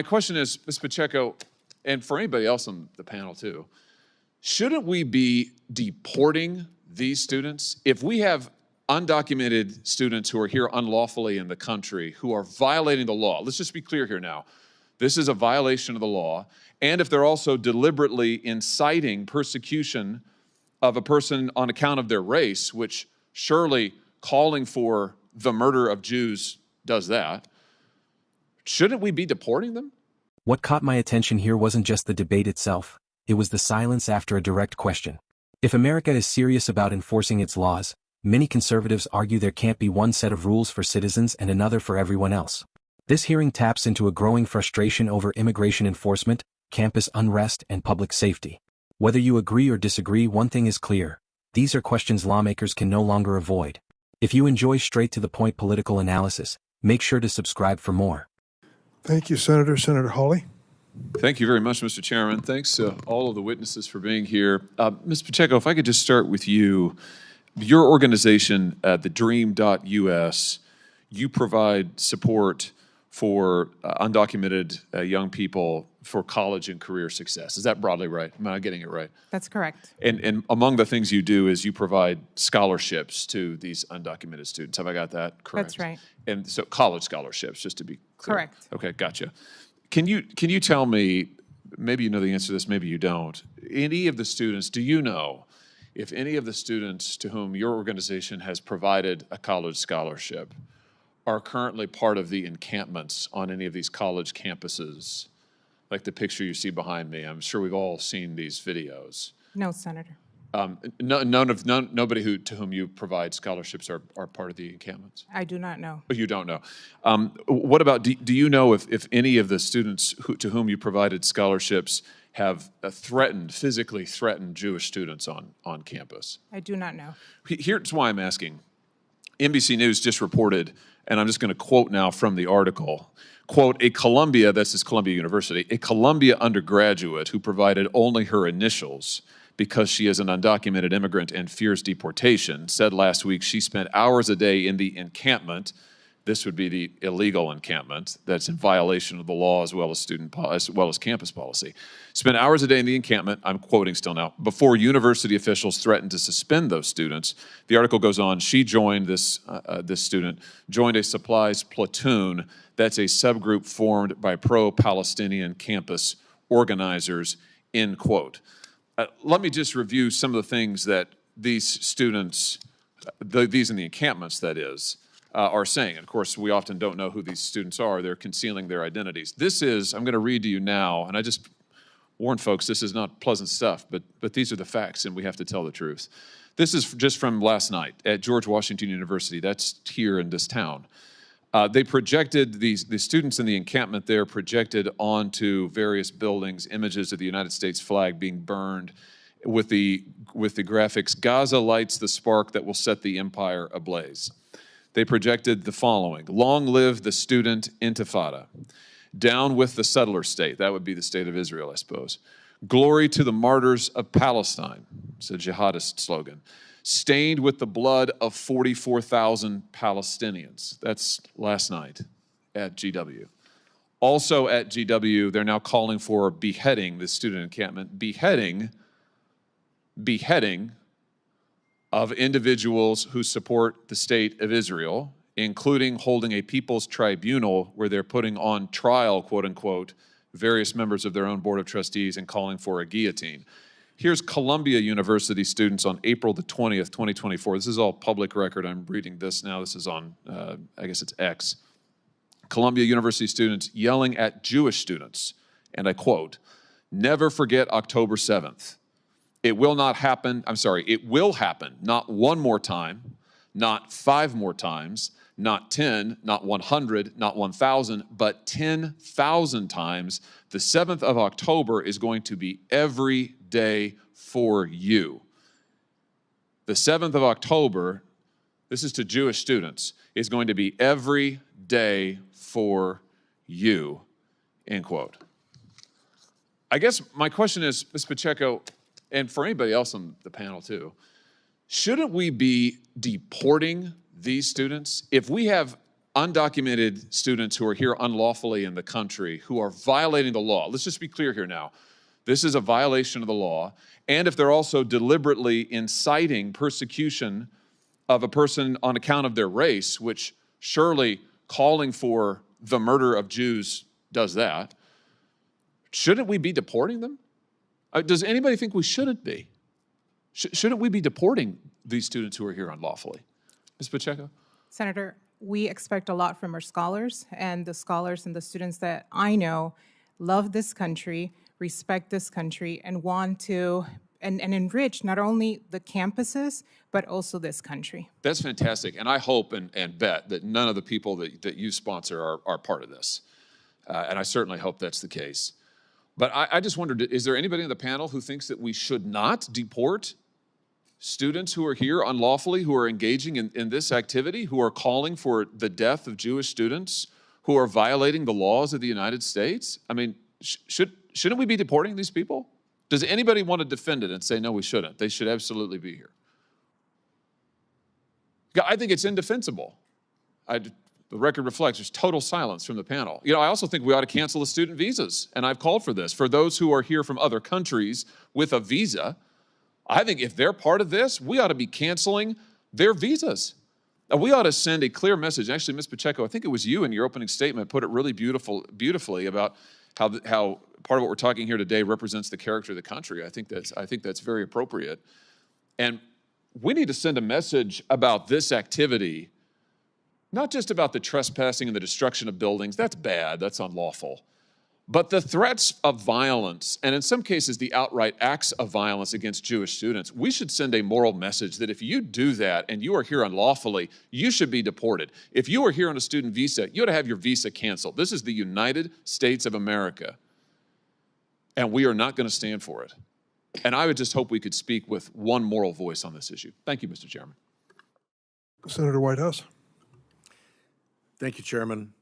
My question is, Ms. Pacheco, and for anybody else on the panel too, shouldn't we be deporting these students? If we have undocumented students who are here unlawfully in the country who are violating the law, let's just be clear here now, this is a violation of the law, and if they're also deliberately inciting persecution of a person on account of their race, which surely calling for the murder of Jews does that, shouldn't we be deporting them? What caught my attention here wasn't just the debate itself, it was the silence after a direct question. If America is serious about enforcing its laws, many conservatives argue there can't be one set of rules for citizens and another for everyone else. This hearing taps into a growing frustration over immigration enforcement, campus unrest, and public safety. Whether you agree or disagree, one thing is clear: these are questions lawmakers can no longer avoid. If you enjoy straight-to-the-point political analysis, make sure to subscribe for more. Thank you, Senator. Senator Hawley. Thank you very much, Mr. Chairman. Thanks to all of the witnesses for being here. Ms. Pacheco, if I could just start with you. Your organization, the Dream.us, you provide support for undocumented young people for college and career success. Is that broadly right? Am I getting it right? That's correct. And among the things you do is you provide scholarships to these undocumented students. Have I got that correct? That's right. And so college scholarships, just to be clear. Correct. Okay, gotcha. Can you tell me, maybe you know the answer to this, maybe you don't, any of the students, do you know if any of the students to whom your organization has provided a college scholarship are currently part of the encampments on any of these college campuses, like the picture you see behind me? I'm sure we've all seen these videos. No, Senator. Nobody to whom you provide scholarships are part of the encampments? I do not know. Oh, you don't know. What about, do you know if any of the students to whom you provided scholarships have physically threatened Jewish students on campus? I do not know. Here's why I'm asking. NBC News just reported, and I'm just going to quote now from the article, quote, this is Columbia University, a Columbia undergraduate who provided only her initials because she is an undocumented immigrant and fears deportation, said last week she spent hours a day in the encampment. This would be the illegal encampment that's in violation of the law as well as campus policy. Spent hours a day in the encampment, I'm quoting still now, before university officials threatened to suspend those students. The article goes on, she joined, this student, joined a supplies platoon. That's a subgroup formed by pro-Palestinian campus organizers, end quote. Let me just review some of the things that these students, these in the encampments that is, are saying. And of course, we often don't know who these students are. They're concealing their identities. This is, I'm going to read to you now, and I just warn folks, this is not pleasant stuff, but these are the facts, and we have to tell the truth. This is just from last night at George Washington University. That's here in this town. They projected, the students in the encampment there projected onto various buildings images of the United States flag being burned with the graphics, "Gaza lights the spark that will set the empire ablaze." They projected the following: "Long live the student intifada. Down with the settler state." That would be the state of Israel, I suppose. "Glory to the martyrs of Palestine." It's a jihadist slogan. "Stained with the blood of 44,000 Palestinians." That's last night at GW. Also at GW, they're now calling for beheading, the student encampment, beheading of individuals who support the state of Israel, including holding a people's tribunal where they're putting on trial, quote unquote, various members of their own board of trustees and calling for a guillotine. Here's Columbia University students on April the 20th, 2024. This is all public record. I'm reading this now. This is on, I guess it's X. Columbia University students yelling at Jewish students, and I quote, "Never forget October 7th. It will not happen, it will happen, not one more time, not 5 more times, not 10, not 100, not 1,000, but 10,000 times. The 7th of October is going to be every day for you." The 7th of October, this is to Jewish students, is going to be every day for you, end quote. I guess my question is, Ms. Pacheco, and for anybody else on the panel too, shouldn't we be deporting these students? If we have undocumented students who are here unlawfully in the country who are violating the law. Let's just be clear here now. This is a violation of the law. And if they're also deliberately inciting persecution of a person on account of their race, which surely calling for the murder of Jews does that, shouldn't we be deporting them? Does anybody think we shouldn't be? Shouldn't we be deporting these students who are here unlawfully? Ms. Pacheco? Senator, we expect a lot from our scholars, and the scholars and the students that I know love this country, respect this country, and want to and enrich not only the campuses, but also this country. That's fantastic, and I hope and bet that none of the people that you sponsor are part of this. And I certainly hope that's the case. But I just wondered, is there anybody on the panel who thinks that we should not deport students who are here unlawfully, who are engaging in this activity, who are calling for the death of Jewish students, who are violating the laws of the United States? I mean, shouldn't we be deporting these people? Does anybody want to defend it and say, no, we shouldn't? They should absolutely be here. I think it's indefensible. The record reflects there's total silence from the panel. You know, I also think we ought to cancel the student visas, and I've called for this. For those who are here from other countries with a visa, I think if they're part of this, we ought to be canceling their visas. We ought to send a clear message. Actually, Ms. Pacheco, I think it was you in your opening statement put it really beautifully about how part of what we're talking here today represents the character of the country. I think that's very appropriate. And we need to send a message about this activity, not just about the trespassing and the destruction of buildings. That's bad, that's unlawful. But the threats of violence, and in some cases the outright acts of violence against Jewish students, we should send a moral message that if you do that and you are here unlawfully, you should be deported. If you are here on a student visa, you ought to have your visa canceled. This is the United States of America, and we are not going to stand for it. And I would just hope we could speak with one moral voice on this issue. Thank you, Mr. Chairman. Senator Whitehouse. Thank you, Chairman.